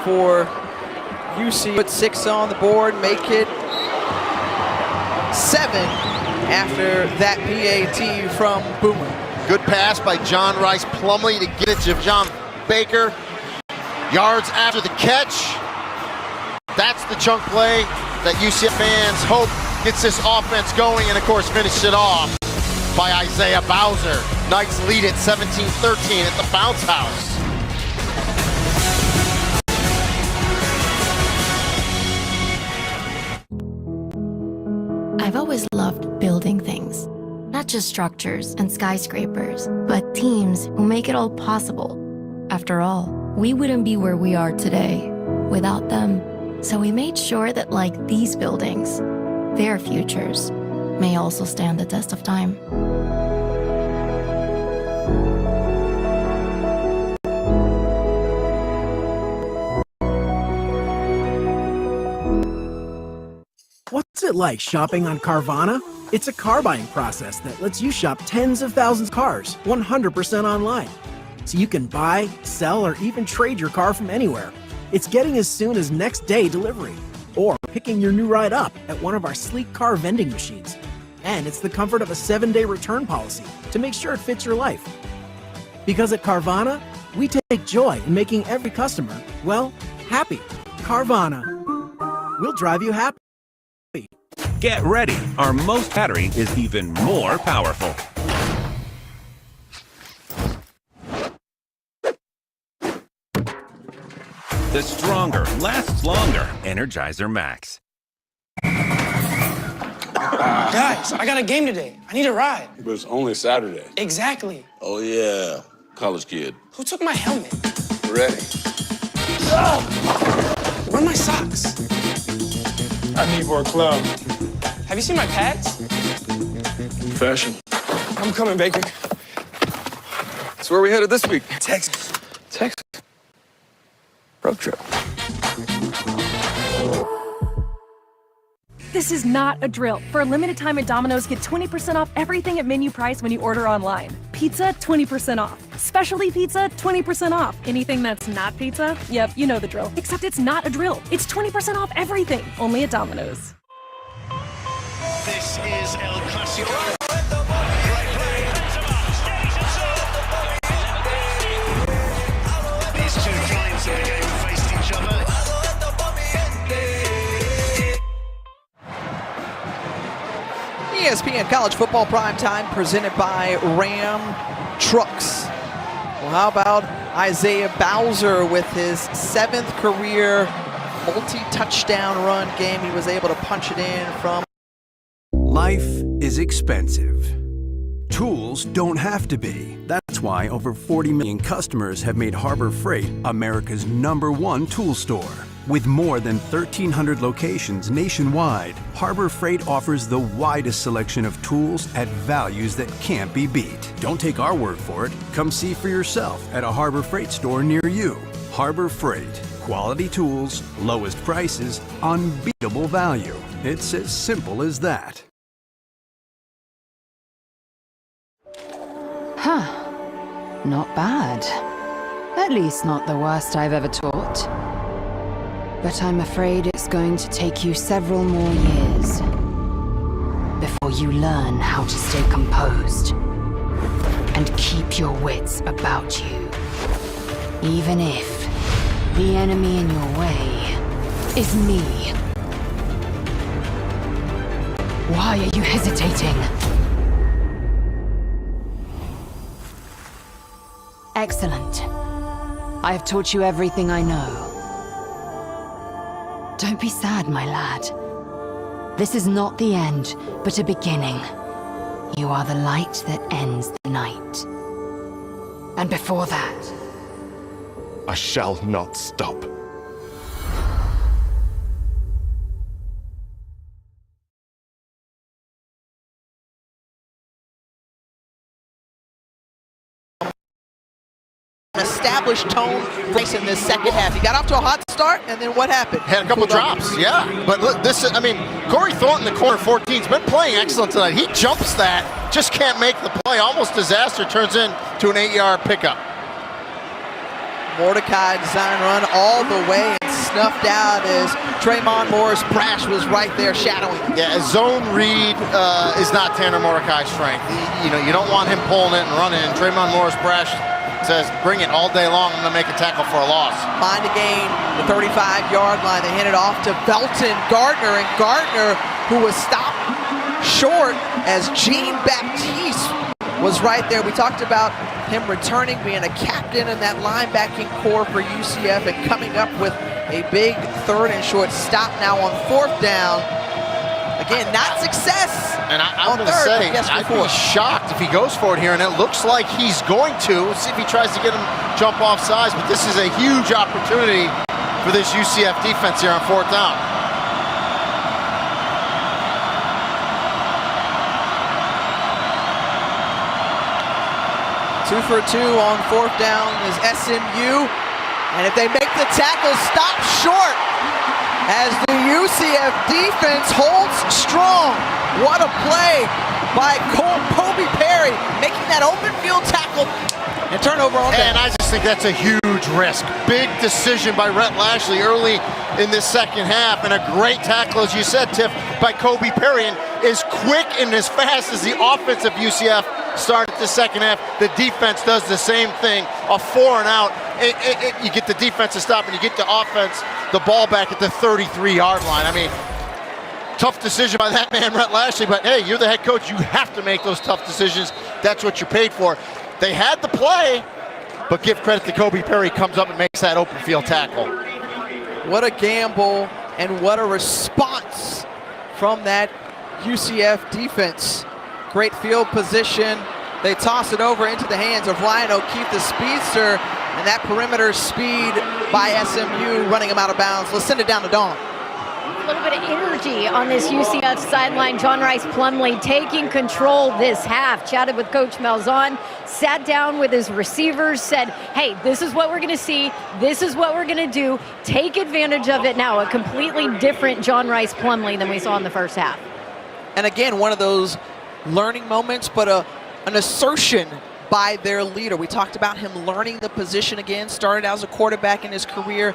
for UCF. Put 6 on the board, make it 7 after that PAT from Boomer. Good pass by John Rice Plumlee to get it to John Baker. Yards after the catch. That's the chunk play that UCF fans hope gets this offense going, and of course finished it off by Isaiah Bowser. Knights lead at 17-13 at the Bounce House. I've always loved building things, not just structures and skyscrapers, but teams who make it all possible. After all, we wouldn't be where we are today without them. So we made sure that, like these buildings, their futures may also stand the test of time. What's it like shopping on Carvana? It's a car buying process that lets you shop tens of thousands of cars 100% online. So you can buy, sell, or even trade your car from anywhere. It's getting as soon as next day delivery, or picking your new ride up at one of our sleek car vending machines. And it's the comfort of a 7-day return policy to make sure it fits your life. Because at Carvana, we take joy in making every customer, well, happy. Carvana. We'll drive you happy. Get ready. Our most battery is even more powerful. The stronger, lasts longer Energizer Max. Guys, I got a game today. I need a ride. But it's only Saturday. Exactly. Oh, yeah. College kid. Who took my helmet? Ready. Where are my socks? I need more club. Have you seen my pads? Fashion. I'm coming, Baker. So where are we headed this week? Texas. Texas. Road trip. This is not a drill. For a limited time at Domino's, get 20% off everything at menu price when you order online. Pizza, 20% off. Specialty pizza, 20% off. Anything that's not pizza? Yep, you know the drill. Except it's not a drill. It's 20% off everything. Only at Domino's. This is El Clasico. These two giants of the game have faced each other. ESPN College Football Primetime presented by Ram Trucks. Well, how about Isaiah Bowser with his 7th career multi-touchdown run game? He was able to punch it in from. Life is expensive. Tools don't have to be. That's why over 40 million customers have made Harbor Freight America's #1 tool store. With more than 1,300 locations nationwide, Harbor Freight offers the widest selection of tools at values that can't be beat. Don't take our word for it. Come see for yourself at a Harbor Freight store near you. Harbor Freight. Quality tools, lowest prices, unbeatable value. It's as simple as that. Huh. Not bad. At least not the worst I've ever taught. But I'm afraid it's going to take you several more years before you learn how to stay composed and keep your wits about you. Even if the enemy in your way is me. Why are you hesitating? Excellent. I have taught you everything I know. Don't be sad, my lad. This is not the end, but a beginning. You are the light that ends the night. And before that, I shall not stop. Established tone in this second half. He got off to a hot start, and then what happened? Had a couple drops, yeah. But look, this is, I mean, Corey Thornton, the corner 14, has been playing excellent tonight. He jumps that, just can't make the play. Almost disaster, turns into an 8-yard pickup. Mordecai design run all the way and snuffed out as Tremont Morris Brash was right there shadowing. Yeah, a zone read is not Tanner Mordecai's strength. You don't want him pulling it and running. And Tremont Morris Brash says, bring it all day long. I'm going to make a tackle for a loss. Line to gain the 35-yard line. They hand it off to Belton Gardner, and Gardner, who was stopped short as Jean Baptiste was right there. We talked about him returning, being a captain in that linebacking core for UCF, and coming up with a big 3rd and short stop now on 4th down. Again, not success. And I'm going to say, I'd be shocked if he goes for it here, and it looks like he's going to. Let's see if he tries to get him jump off sides, but this is a huge opportunity for this UCF defense here on 4th down. Two for 2 on 4th down is SMU. And if they make the tackle, stop short as the UCF defense holds strong. What a play by Kobe Perry, making that open field tackle and turnover on down. And I just think that's a huge risk. Big decision by Rhett Lashley early in this second half, and a great tackle, as you said, Tiff, by Kobe Perry. And as quick and as fast as the offense of UCF started the second half, the defense does the same thing. A 4 and out. You get the defense to stop, and you get the offense the ball back at the 33-yard line. I mean, tough decision by that man, Rhett Lashley, but hey, you're the head coach. You have to make those tough decisions. That's what you're paid for. They had the play, but give credit to Kobe Perry, comes up and makes that open field tackle. What a gamble and what a response from that UCF defense. Great field position. They toss it over into the hands of Ryan O'Keefe, the speedster, and that perimeter speed by SMU running him out of bounds. Let's send it down to Dawn. A little bit of energy on this UCF sideline. John Rice Plumlee taking control this half. Chatted with Coach Malzahn, sat down with his receivers, said, hey, this is what we're going to see. This is what we're going to do. Take advantage of it now. A completely different John Rice Plumlee than we saw in the first half. And again, one of those learning moments, but an assertion by their leader. We talked about him learning the position again. Started as a quarterback in his career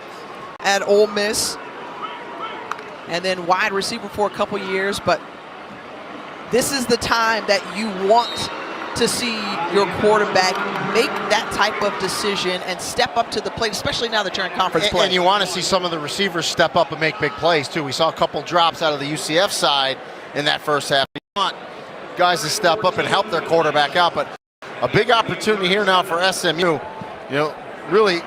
at Ole Miss, and then wide receiver for a couple years. But this is the time that you want to see your quarterback make that type of decision and step up to the plate, especially now that you're in conference play. And you want to see some of the receivers step up and make big plays too. We saw a couple drops out of the UCF side in that first half. You want guys to step up and help their quarterback out, but a big opportunity here now for SMU. Really,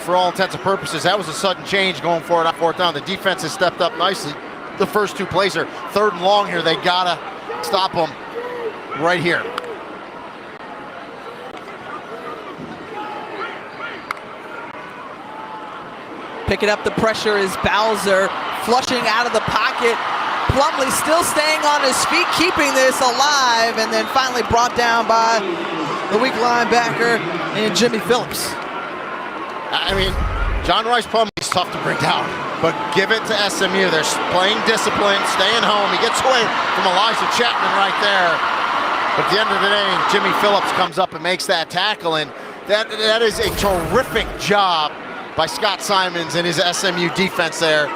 for all intents and purposes, that was a sudden change going for it on 4th down. The defense has stepped up nicely. The first 2 plays are 3rd and long here. They gotta stop them right here. Picking up the pressure is Bowser, flushing out of the pocket. Plumlee still staying on his feet, keeping this alive, and then finally brought down by the weak linebacker and Jimmy Phillips. I mean, John Rice Plumlee is tough to bring down, but give it to SMU. They're playing discipline, staying home. He gets away from Elijah Chapman right there. But at the end of the day, Jimmy Phillips comes up and makes that tackle, and that is a terrific job by Scott Simons and his SMU defense there.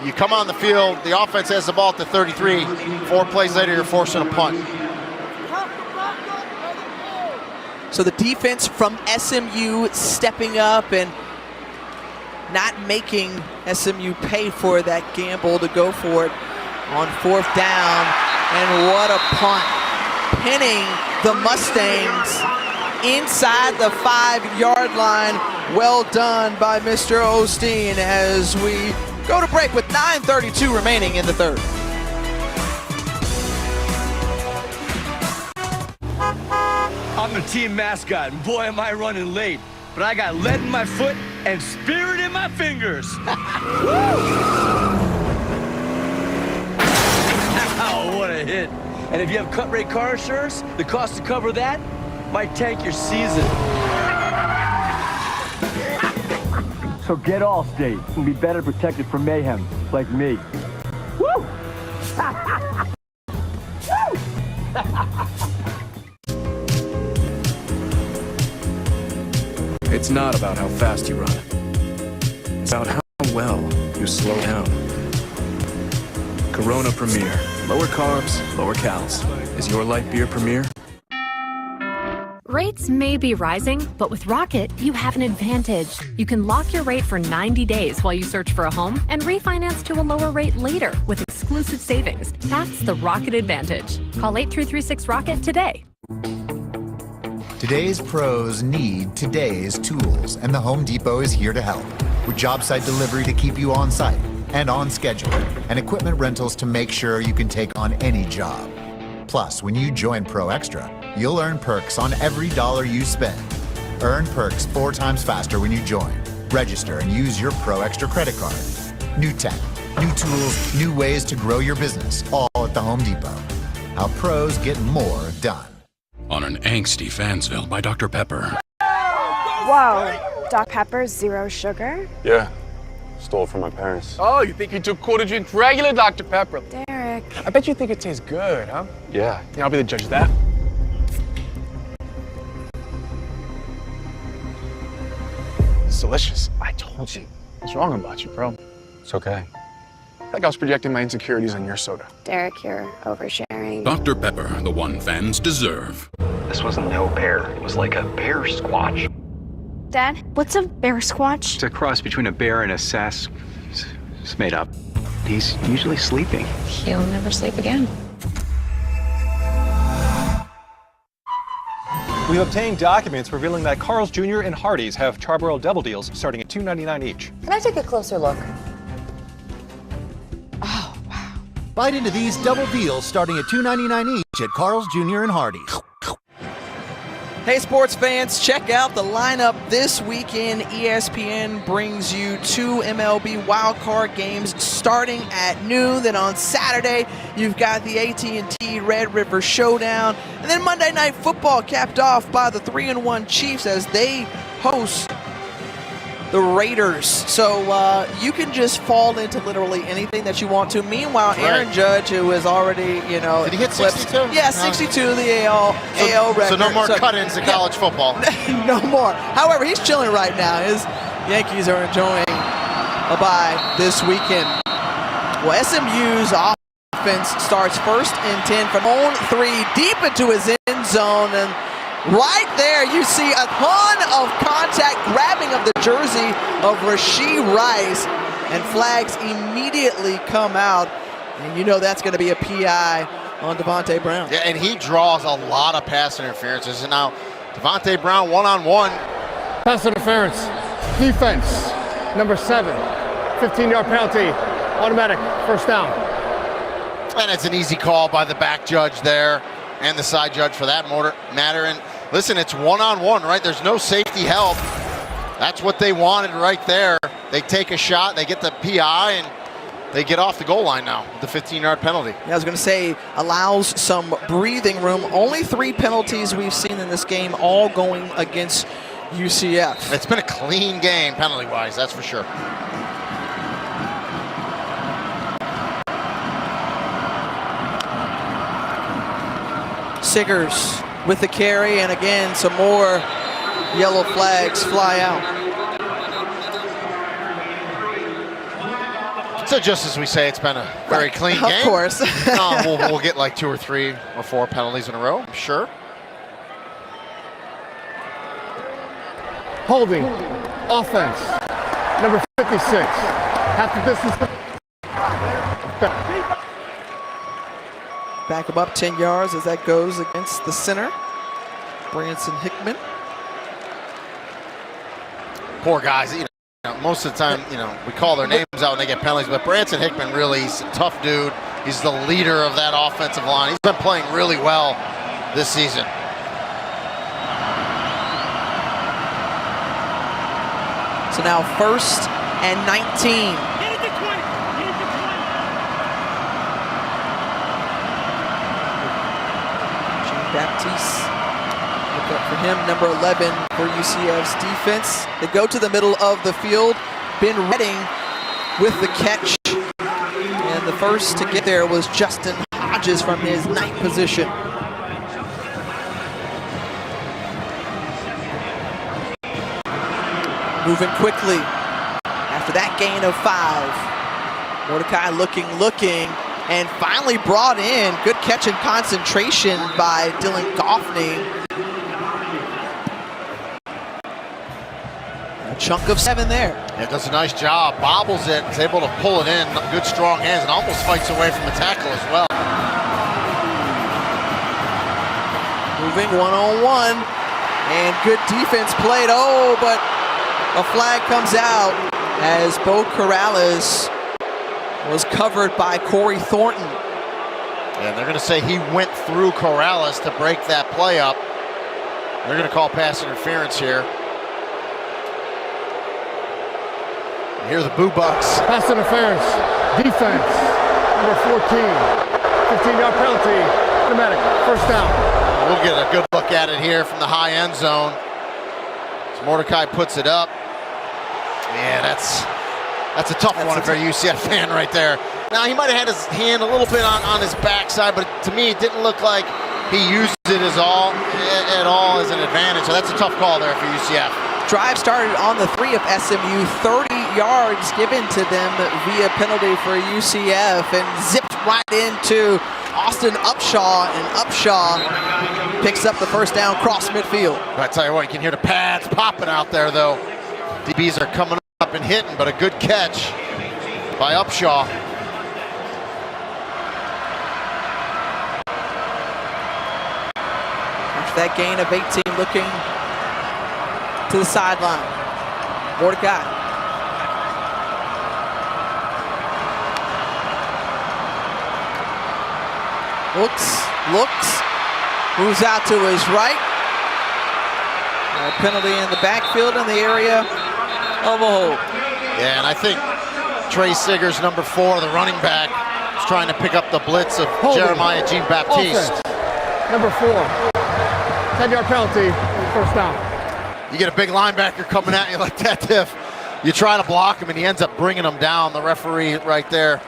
You come on the field, the offense has the ball at the 33. 4 plays later, you're forcing a punt. So the defense from SMU stepping up and not making SMU pay for that gamble to go for it on 4th down. And what a punt. Pinning the Mustangs inside the 5-yard line. Well done by Mr. Osteen as we go to break with 9:32 remaining in the 3rd. I'm the team mascot, and boy am I running late. But I got lead in my foot and spirit in my fingers. Wow, what a hit. And if you have cut rate car insurance, the cost to cover that might tank your season. So get Allstate and be better protected from mayhem, like me. Woo! It's not about how fast you run. It's about how well you slow down. Corona Premier. Lower carbs, lower calories. Is your light beer Premier? Rates may be rising, but with Rocket, you have an advantage. You can lock your rate for 90 days while you search for a home and refinance to a lower rate later with exclusive savings. That's the Rocket advantage. Call 8336-ROCKET today. Today's pros need today's tools, and the Home Depot is here to help. With job site delivery to keep you on site and on schedule, and equipment rentals to make sure you can take on any job. Plus, when you join Pro Extra, you'll earn perks on every dollar you spend. Earn perks 4 times faster when you join. Register and use your Pro Extra credit card. New tech, new tools, new ways to grow your business, all at the Home Depot. How pros get more done. On an angsty Fansville by Dr. Pepper. Whoa, Dr. Pepper, 0 sugar? Yeah. Stole it from my parents. Oh, you think you took quarter drink regular Dr. Pepper? Derek. I bet you think it tastes good, huh? Yeah. Yeah, I'll be the judge of that. It's delicious. I told you. What's wrong about you, bro? It's okay. Like I was projecting my insecurities on your soda. Derek, you're oversharing. Dr. Pepper, the one fans deserve. This wasn't no bear. It was like a bear squatch. Dad, what's a bear squatch? It's a cross between a bear and a sass. It's made up. He's usually sleeping. He'll never sleep again. We've obtained documents revealing that Carl's Jr. and Hardee's have Charbroil double deals starting at $2.99 each. Can I take a closer look? Bite into these double deals starting at $2.99 each at Carl's Jr. and Hardee's. Hey, sports fans, check out the lineup this weekend. ESPN brings you 2 MLB wildcard games starting at noon. Then on Saturday, you've got the AT&T Red River Showdown. And then Monday Night Football capped off by the 3-1 Chiefs as they host the Raiders. So you can just fall into literally anything that you want to. Meanwhile, Aaron Judge, who is already, you know... Did he hit 62? Yeah, 62, the AL record. So no more cut-ins in college football. No more. However, he's chilling right now. His Yankees are enjoying a bye this weekend. Well, SMU's offense starts 1st and 10 from own 3 deep into his end zone, and right there, you see a ton of contact grabbing of the jersey of Rashee Rice, and flags immediately come out. And you know that's going to be a PI on Devontae Brown. Yeah, and he draws a lot of pass interferences. And now Devontae Brown one-on-one. Pass interference. Defense, number 7. 15-yard penalty. Automatic. First down. And it's an easy call by the back judge there, and the side judge for that matter. And listen, it's one-on-one, right? There's no safety help. That's what they wanted right there. They take a shot, they get the PI, and they get off the goal line now with the 15-yard penalty. Yeah, I was going to say, allows some breathing room. Only 3 penalties we've seen in this game, all going against UCF. It's been a clean game penalty-wise, that's for sure. Siggers with the carry, and again, some more yellow flags fly out. So just as we say, it's been a very clean game. Of course. We'll get like 2 or 3 or 4 penalties in a row, I'm sure. Holding. Offense. Number 56. Half the distance. Back him up 10 yards as that goes against the center, Branson Hickman. Poor guys, you know, most of the time, you know, we call their names out when they get penalties, but Branson Hickman really is a tough dude. He's the leader of that offensive line. He's been playing really well this season. So now 1st and 19. Baptiste, look up for him, number 11 for UCF's defense. They go to the middle of the field. Ben Redding with the catch. And the first to get there was Justin Hodges from his 9th position. moving quickly after that gain of 5. Mordecai looking, and finally brought in. Good catch and concentration by Dylan Goffney. A chunk of 7 there. Yeah, does a nice job, bobbles it, is able to pull it in, good strong hands, and almost fights away from the tackle as well. Moving one-on-one, and good defense played. Oh, but a flag comes out as Bo Corrales was covered by Corey Thornton. And they're going to say he went through Corrales to break that play up. They're going to call pass interference here. Here are the Boo Bucks. Pass interference. Defense. Number 14. 15-yard penalty. Automatic. First down. We'll get a good look at it here from the high end zone. As Mordecai puts it up. Yeah, that's a tough one if you're a UCF fan right there. Now, he might have had his hand a little bit on his backside, but to me, it didn't look like he used it at all as an advantage. So that's a tough call there for UCF. Drive started on the 3 of SMU, 30 yards given to them via penalty for UCF, and zipped right into Austin Upshaw, and Upshaw picks up the first down cross midfield. I tell you what, you can hear the pads popping out there, though. DBs are coming up and hitting, but a good catch by Upshaw. After that gain of 18, looking to the sideline. Mordecai. Looks, moves out to his right. A penalty in the backfield in the area of a hold. Yeah, and I think Trey Siggers, number 4, the running back, is trying to pick up the blitz of Jeremiah Jean-Baptiste. Number 4, 10-yard penalty, first down. You get a big linebacker coming at you like that, Tiff. You try to block him, and he ends up bringing him down. The referee right there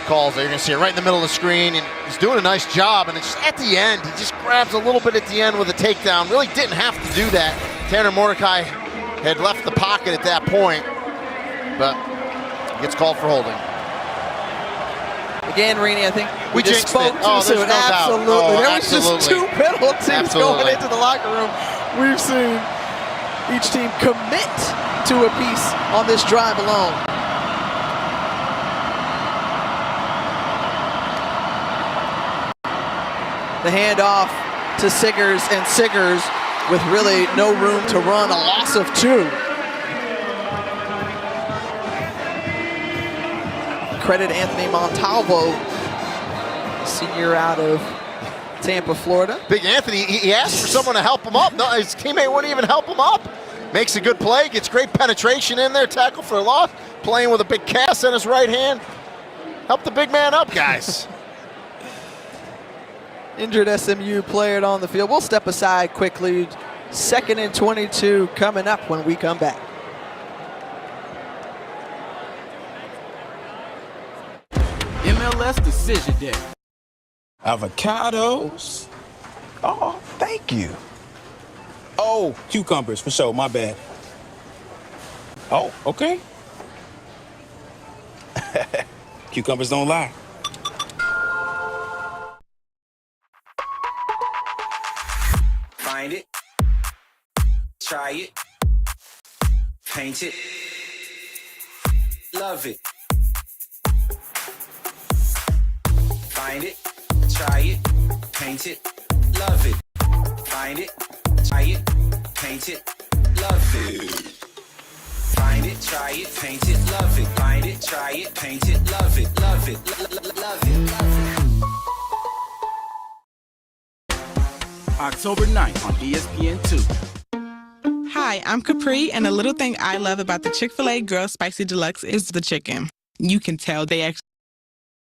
calls it. You're going to see it right in the middle of the screen, and he's doing a nice job. And it's just at the end, he just grabs a little bit at the end with a takedown. Really didn't have to do that. Tanner Mordecai had left the pocket at that point, but gets called for holding. Again, Rini, I think we just jinxed spoke it. too soon. No Absolutely. doubt. There was just 2 penalties going into the locker room. We've seen each team commit to a piece on this drive alone. The handoff to Siggers, and Siggers with really no room to run, a loss of 2. Credit Anthony Montalvo, senior out of Tampa, Florida. Big Anthony, he asked for someone to help him up. No, his teammate wouldn't even help him up. Makes a good play, gets great penetration in there, tackle for a loss, playing with a big cast in his right hand. Help the big man up, guys. Injured SMU player on the field. We'll step aside quickly. 2nd and 22 coming up when we come back. MLS Decision Day. Avocados. Oh, thank you. Oh, cucumbers for sure, my bad. Oh, okay. Cucumbers don't lie. Find it, try it, paint it, love it. Find it, try it, paint it, love it. Find it, try it, paint it, love it. Find it, try it, paint it, love it. Find it, try it, paint it, love it, love it, love it. October 9th on ESPN2. Hi, I'm Capri, and a little thing I love about the Chick-fil-A Grilled Spicy Deluxe is the chicken. You can tell they actually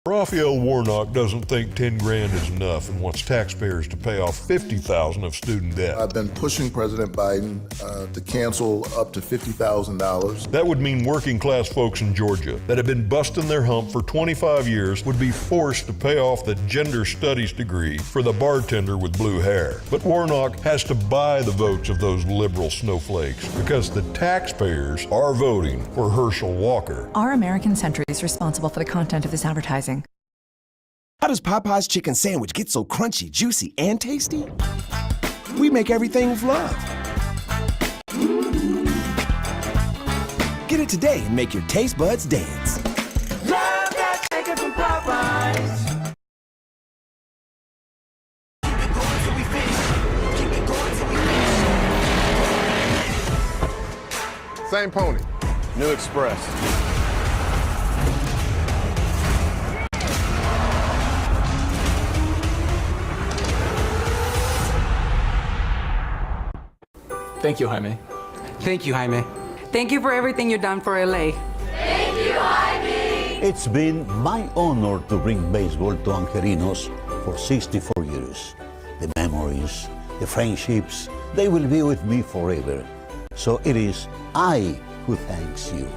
Raphael Warnock doesn't think 10 grand is enough and wants taxpayers to pay off $50,000 of student debt. I've been pushing President Biden to cancel up to $50,000. That would mean working class folks in Georgia that have been busting their hump for 25 years would be forced to pay off the gender studies degree for the bartender with blue hair. But Warnock has to buy the votes of those liberal snowflakes because the taxpayers are voting for Herschel Walker. Are American Centuries responsible for the content of this advertising? How does Popeye's chicken sandwich get so crunchy, juicy, and tasty? We make everything with love. Get it today and make your taste buds dance. Love that chicken from Popeyes. Same pony, new express. Thank you, Jaime. Thank you, Jaime. Thank you for everything you've done for LA. Thank you, Jaime. It's been my honor to bring baseball to Angelinos for 64 years. The memories, the friendships, they will be with me forever. So it is I who thanks you.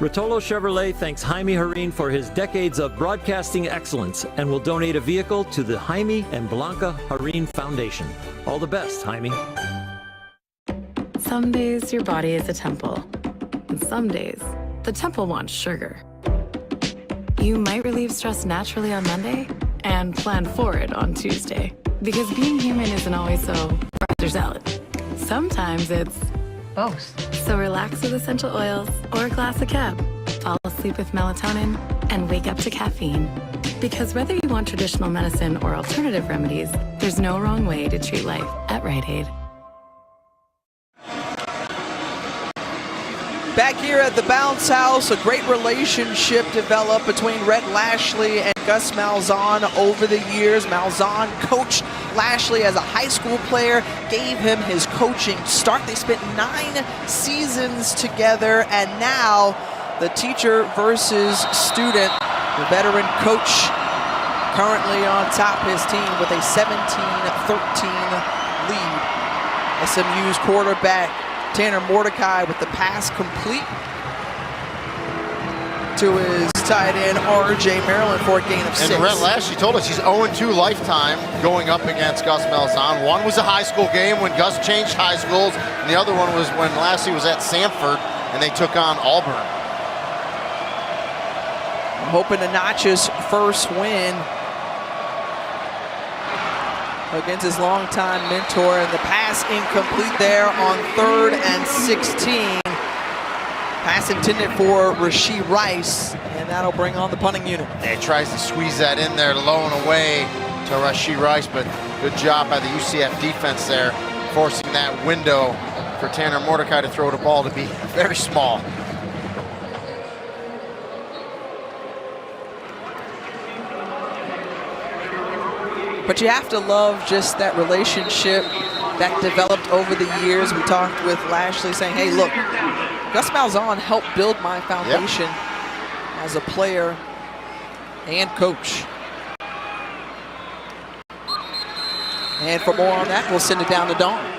Rotolo Chevrolet thanks Jaime Harin for his decades of broadcasting excellence and will donate a vehicle to the Jaime and Blanca Harin Foundation. All the best, Jaime. Some days your body is a temple, and some days the temple wants sugar. You might relieve stress naturally on Monday and plan for it on Tuesday, because being human isn't always so fries or salad. Sometimes it's both. So relax with essential oils or a glass of Cab. Fall asleep with melatonin and wake up to caffeine. Because whether you want traditional medicine or alternative remedies, there's no wrong way to treat life at Rite Aid. Back here at the Bounce House, a great relationship developed between Rhett Lashley and Gus Malzahn over the years. Malzahn coached Lashley as a high school player, gave him his coaching start. They spent 9 seasons together, and now the teacher versus student, the veteran coach currently on top of his team with a 17-13 lead. SMU's quarterback Tanner Mordecai with the pass complete to his tight end RJ Maryland for a gain of 6. And Rhett Lashley told us he's 0-2 lifetime going up against Gus Malzahn. One was a high school game when Gus changed high schools, and the other one was when Lashley was at Samford and they took on Auburn. I'm hoping to notch his first win against his longtime mentor, and the pass incomplete there on 3rd and 16. Pass intended for Rashee Rice, and that'll bring on the punting unit. Yeah, he tries to squeeze that in there low and away to Rashee Rice, but good job by the UCF defense there, forcing that window for Tanner Mordecai to throw the ball to be very small. But you have to love just that relationship that developed over the years. We talked with Lashley saying, hey, look, Gus Malzahn helped build my foundation as a player and coach. And for more on that, we'll send it down to Dawn.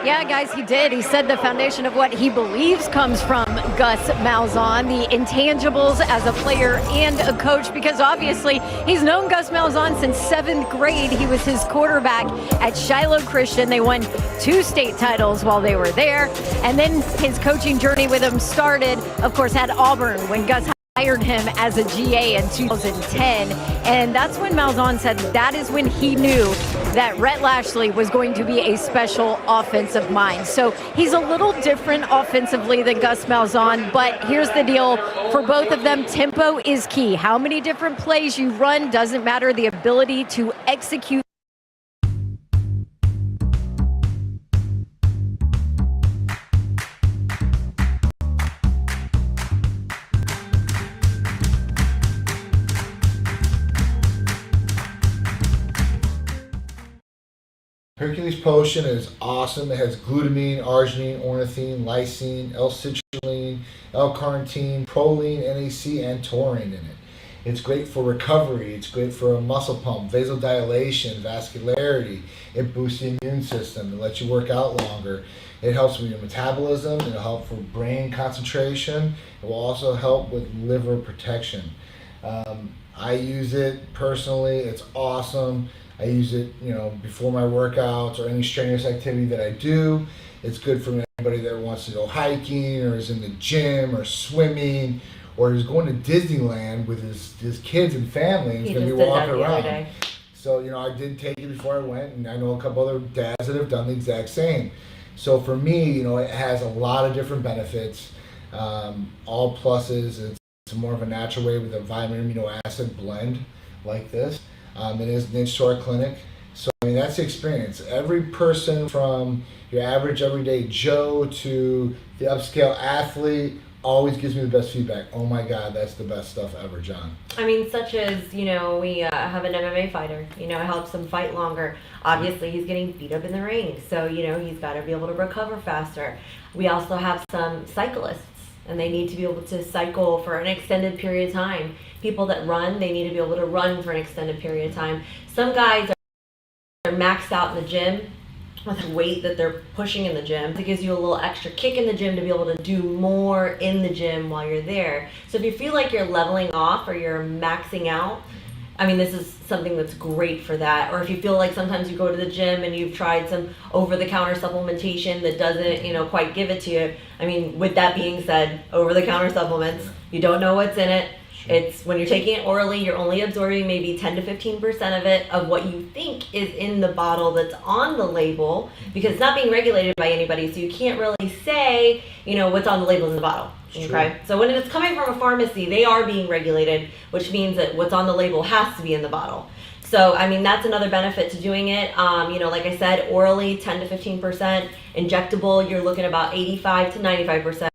Yeah, guys, he did. He said the foundation of what he believes comes from Gus Malzahn, the intangibles as a player and a coach, because obviously he's known Gus Malzahn since 7th grade. He was his quarterback at Shiloh Christian. They won 2 state titles while they were there. And then his coaching journey with him started, of course, at Auburn when Gus hired him as a GA in 2010. And that's when Malzahn said that is when he knew that Rhett Lashley was going to be a special offensive mind. So he's a little different offensively than Gus Malzahn, but here's the deal. For both of them, tempo is key. How many different plays you run doesn't matter. The ability to execute. Hercules Potion is awesome. It has glutamine, arginine, ornithine, lysine, L-citrulline, L-carnitine, proline, NAC, and taurine in it. It's great for recovery. It's great for a muscle pump, vasodilation, vascularity. It boosts the immune system. It lets you work out longer. It helps with your metabolism. It'll help for brain concentration. It will also help with liver protection. I use it personally. It's awesome. I use it, before my workouts or any strenuous activity that I do. It's good for anybody that wants to go hiking or is in the gym or swimming or is going to Disneyland with his kids and family and is going to be walking around. So, I did take it before I went, and I know a couple other dads that have done the exact same. So for me, it has a lot of different benefits, all pluses. It's more of a natural way with a vitamin amino acid blend like this. It is niche to our clinic. So, that's the experience. Every person from your average everyday Joe to the upscale athlete always gives me the best feedback. Oh my God, that's the best stuff ever, John. Such as, we have an MMA fighter, it helps him fight longer. Obviously, he's getting beat up in the ring, so, he's got to be able to recover faster. We also have some cyclists, and they need to be able to cycle for an extended period of time. People that run, they need to be able to run for an extended period of time. Some guys are maxed out in the gym with the weight that they're pushing in the gym. It gives you a little extra kick in the gym to be able to do more in the gym while you're there. So if you feel like you're leveling off or you're maxing out, this is something that's great for that. Or if you feel like sometimes you go to the gym and you've tried some over-the-counter supplementation that doesn't, quite give it to you. With that being said, over-the-counter supplements, you don't know what's in it. It's when you're taking it orally, you're only absorbing maybe 10 to 15% of it, of what you think is in the bottle that's on the label, because it's not being regulated by anybody, so you can't really say, what's on the label in the bottle. Okay? So when it's coming from a pharmacy, they are being regulated, which means that what's on the label has to be in the bottle. So, that's another benefit to doing it. Like I said, orally, 10 to 15%. Injectable, you're looking about 85 to 95%.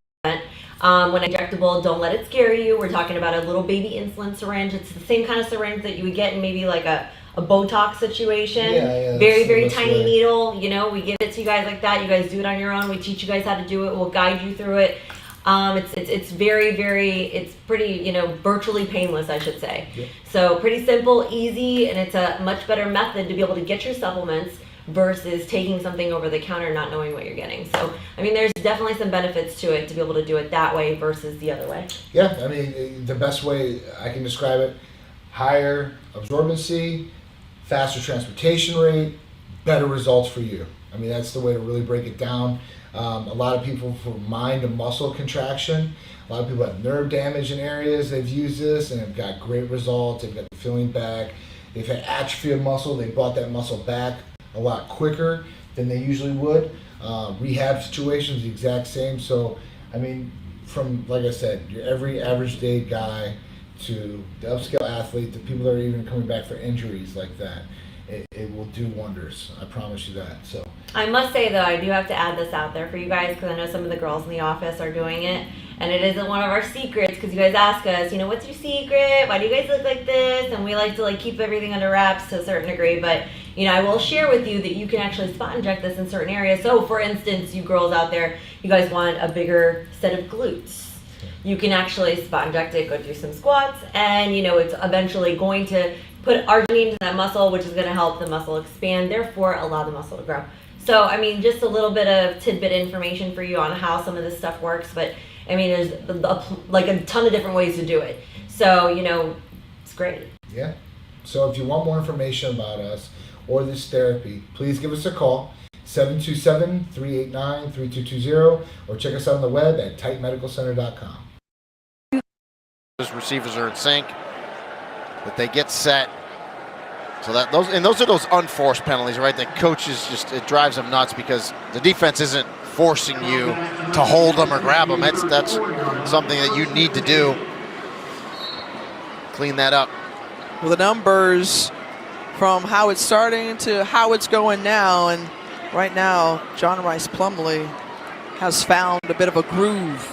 When injectable, don't let it scare you. We're talking about a little baby insulin syringe. It's the same kind of syringe that you would get in maybe like a Botox situation. Very, very tiny needle. We give it to you guys like that. You guys do it on your own. We teach you guys how to do it. We'll guide you through it. It's very, very, it's pretty, virtually painless, I should say. So pretty simple, easy, and it's a much better method to be able to get your supplements versus taking something over the counter not knowing what you're getting. So, there's definitely some benefits to it to be able to do it that way versus the other way. Yeah, the best way I can describe it, higher absorbency, faster transportation rate, better results for you. That's the way to really break it down. A lot of people for mind and muscle contraction, a lot of people have nerve damage in areas, they've used this and have got great results. They've got the feeling back. They've had atrophy of muscle, they brought that muscle back a lot quicker than they usually would. Rehab situations, the exact same. So, from, like I said, your every average day guy to the upscale athlete, the people that are even coming back for injuries like that, it will do wonders. I promise you that. So I must say, though, I do have to add this out there for you guys, because I know some of the girls in the office are doing it, and it isn't one of our secrets, because you guys ask us, what's your secret? Why do you guys look like this? And we like to keep everything under wraps to a certain degree, but I will share with you that you can actually spot inject this in certain areas. So, for instance, you girls out there, you guys want a bigger set of glutes. You can actually spot inject it, go do some squats, and it's eventually going to put arginine to that muscle, which is going to help the muscle expand, therefore allow the muscle to grow. So, just a little bit of tidbit information for you on how some of this stuff works, but there's a ton of different ways to do it. So, it's great. Yeah. So if you want more information about us or this therapy, please give us a call, 727-389-3220, or check us out on the web at tightmedicalcenter.com. Those receivers are in sync, but they get set. So those are those unforced penalties, right? That coaches it drives them nuts because the defense isn't forcing you to hold them or grab them. That's something that you need to do. Clean that up. Well, the numbers from how it's starting to how it's going now, and right now, John Rice Plumlee has found a bit of a groove.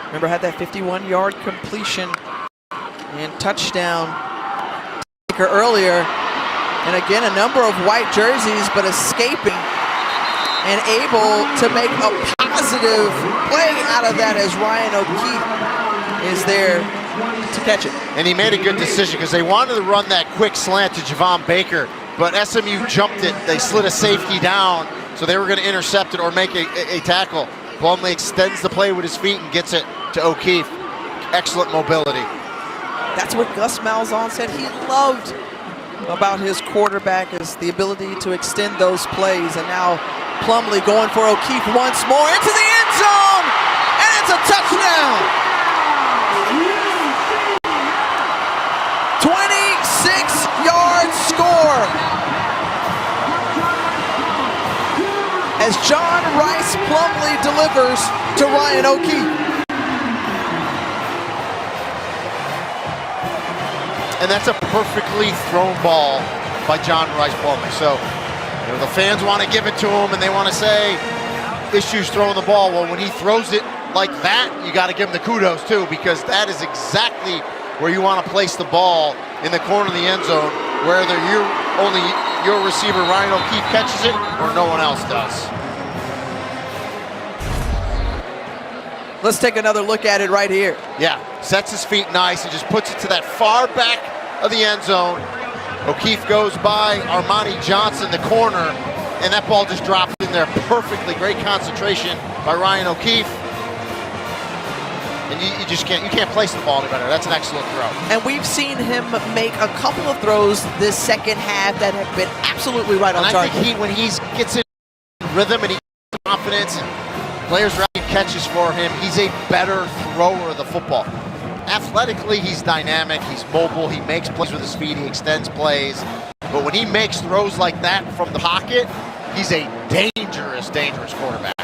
Remember, had that 51-yard completion and touchdown earlier. And again, a number of white jerseys, but escaping and able to make a positive play out of that as Ryan O'Keefe is there to catch it. And he made a good decision because they wanted to run that quick slant to Javon Baker, but SMU jumped it. They slid a safety down, so they were going to intercept it or make a tackle. Plumlee extends the play with his feet and gets it to O'Keefe. Excellent mobility. That's what Gus Malzahn said he loved about his quarterback, is the ability to extend those plays. And now Plumlee going for O'Keefe once more into the end zone, and it's a touchdown. 26-yard score as John Rice Plumlee delivers to Ryan O'Keefe. And that's a perfectly thrown ball by John Rice Plumlee. So, you know, the fans want to give it to him and they want to say, issues throwing the ball. Well, when he throws it like that, you got to give him the kudos too, because that is exactly where you want to place the ball in the corner of the end zone, whether only your receiver Ryan O'Keefe catches it or no one else does. Let's take another look at it right here. Yeah, sets his feet nice and just puts it to that far back of the end zone. O'Keefe goes by Armani Johnson, the corner, and that ball just drops in there perfectly. Great concentration by Ryan O'Keefe. And you just can't place the ball any better. That's an excellent throw. And we've seen him make a couple of throws this second half that have been absolutely right on target. I think when he gets in rhythm and he gets confidence and players rally catches for him, he's a better thrower of the football. Athletically, he's dynamic, he's mobile, he makes plays with his feet, he extends plays. But when he makes throws like that from the pocket, he's a dangerous, dangerous quarterback.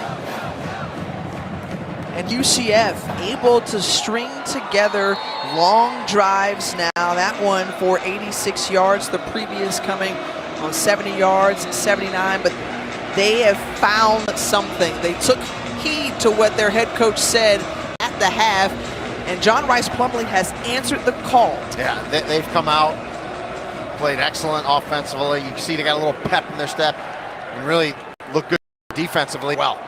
And UCF able to string together long drives now. That one for 86 yards, the previous coming on 70 yards, 79. But they have found something. They took heed to what their head coach said at the half, and John Rice Plumlee has answered the call. Yeah, they've come out, played excellent offensively. You can see they got a little pep in their step and really look good defensively well.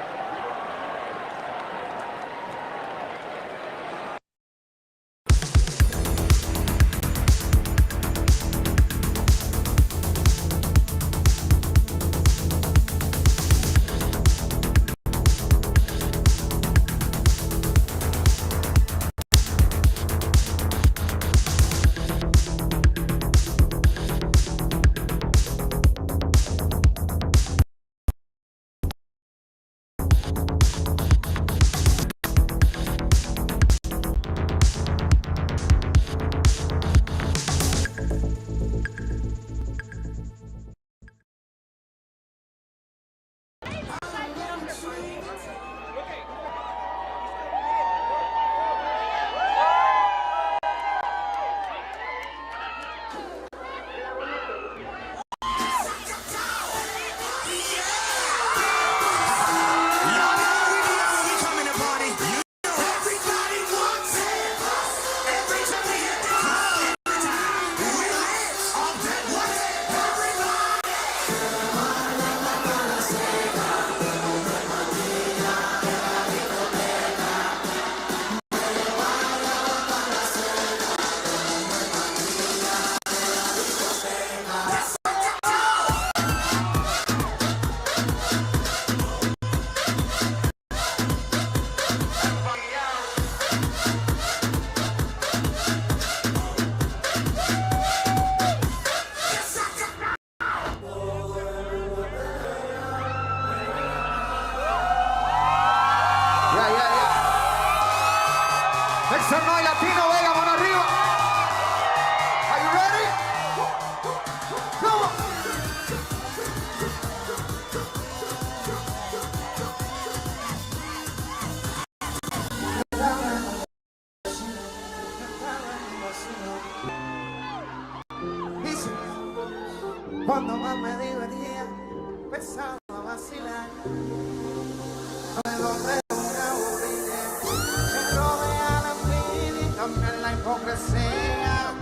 Cuando más me divertía, empezaba a vacilar. Alrededor de una bobina, que rodea la envidia y también la hipocresía.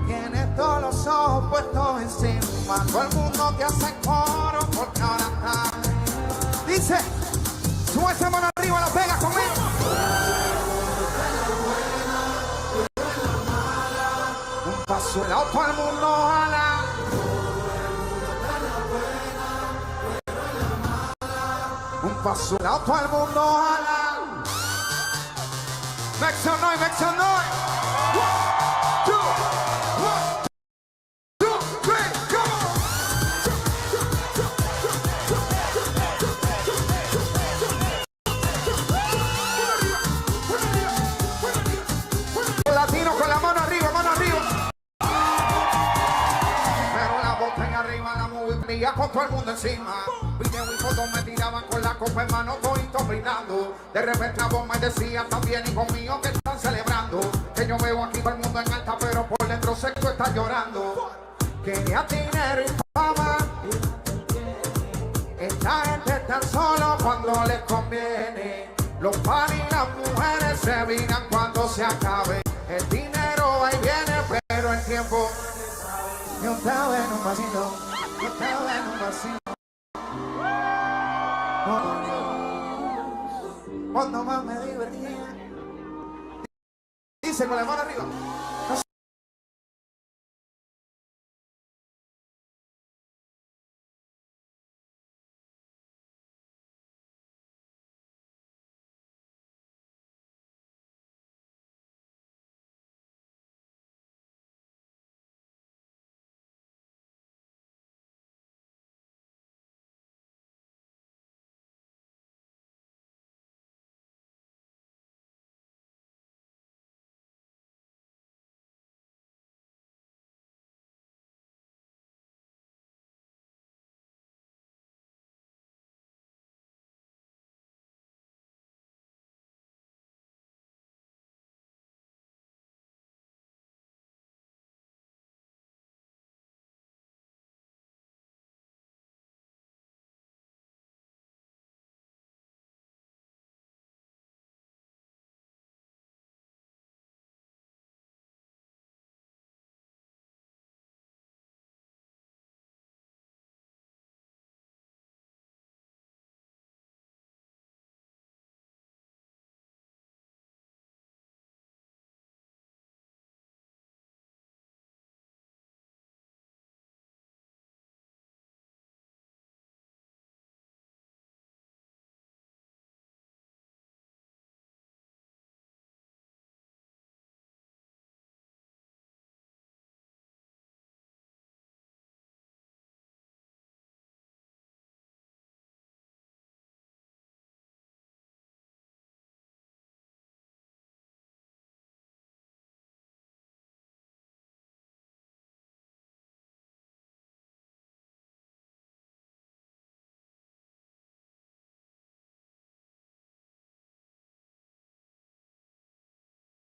Tiene todos los ojos puestos encima. Todo el mundo te hace coro porque ahora está. Dice, sube esa mano arriba, la pega conmigo. paso todo el mundo jala. Un paso todo el mundo jala. Make some noise, make some noise. 1, 2, 1, 2, 3, go. Latino con la mano arriba, mano arriba. Pero la botella arriba, la movía con todo el mundo encima. Video y fotos me tiraban con la copa en mano, toditos brindando. De repente la voz me decía también, hijos míos, que están celebrando. Que yo veo aquí todo el mundo en alta, pero por dentro sé que tú estás llorando. Quería dinero y fama. Esta gente está solo cuando les conviene. Los paris y las mujeres se viran cuando se acabe. El dinero ahí viene, pero el tiempo. Yo estaba en un vacío, yo estaba en un vacío. Cuando más me divertía. Dice con la mano arriba.